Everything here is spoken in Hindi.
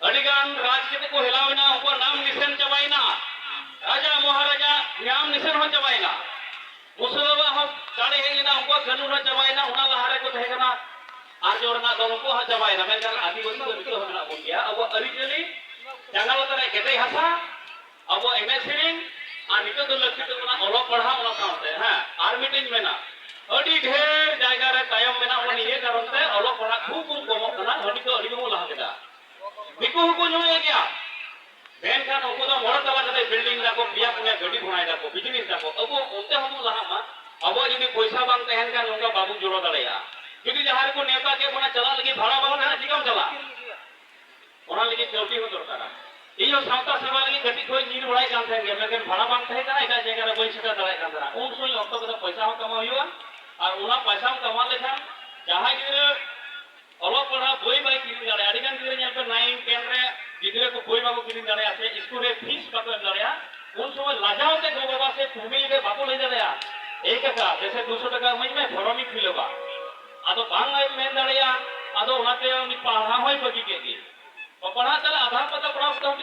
अडिगान राज के को हिलावना उनको नाम निशान चबाइना राजा महाराजा नाम निशान हो चबाइना मुसलवा हो दाड़े हेजना उनको कानून हो चबाइना उना लहारे को तहेकना आर जोड़ना दोनों को हो चबाइना मेनखान आदिवासी को नितो होना बोल गया अब अरिजली जंगल तरे केते हासा अब एमए सेरिंग आर नितो दो लक्ष्य तो ना ओलो पढ़ा ओना साथे हां आर मीटिंग में ना अड़ी ढेर जायगा रे तायम में ना उन ये कारण ते ओलो पढ़ा खूब कमो कना हडी को अड़ी को लहा केदा दिको को जोए गया बेन खान उनको तो मोड़ तला कते बिल्डिंग दा को पिया पुने गड्डी बनाय दा को बिजनेस दा को अब उनते हम लहा मा अब यदि पैसा बांग तहन का उनका बाबू जोड़ो दड़ेया यदि जहार को नेता के बना चला लगी भाड़ा बांग ना जिकम चला ओना लगी चौटी हो दरकारा इयो सावता सेवा लगी गड्डी कोई नीर बड़ाई कान थे लेकिन भाड़ा बांग तहे का एटा जगह रे बई सेटा दड़ाय कान था उन सोई ऑक्टो को पैसा हो कमा हुआ और उना पैसा कमा लेखान जहां गिरे ओलो पढ़ा बोई बाई किरी दाड़े अडिगान गिरे नेल पे 9 10 रे गिदरे को बोई बाबू किरी दाड़े आसे स्कूल रे फीस बाको दाड़े उन समय लाजाओते गो बाबा से फैमिली रे बाको ले दाड़े एक का जैसे 200 टका मई में फॉर्म ही फिलबा आदो बांग आई में दाड़े आदो उनाते उनी पढ़ा होय बगी के पढ़ा तले आधार पता पढ़ा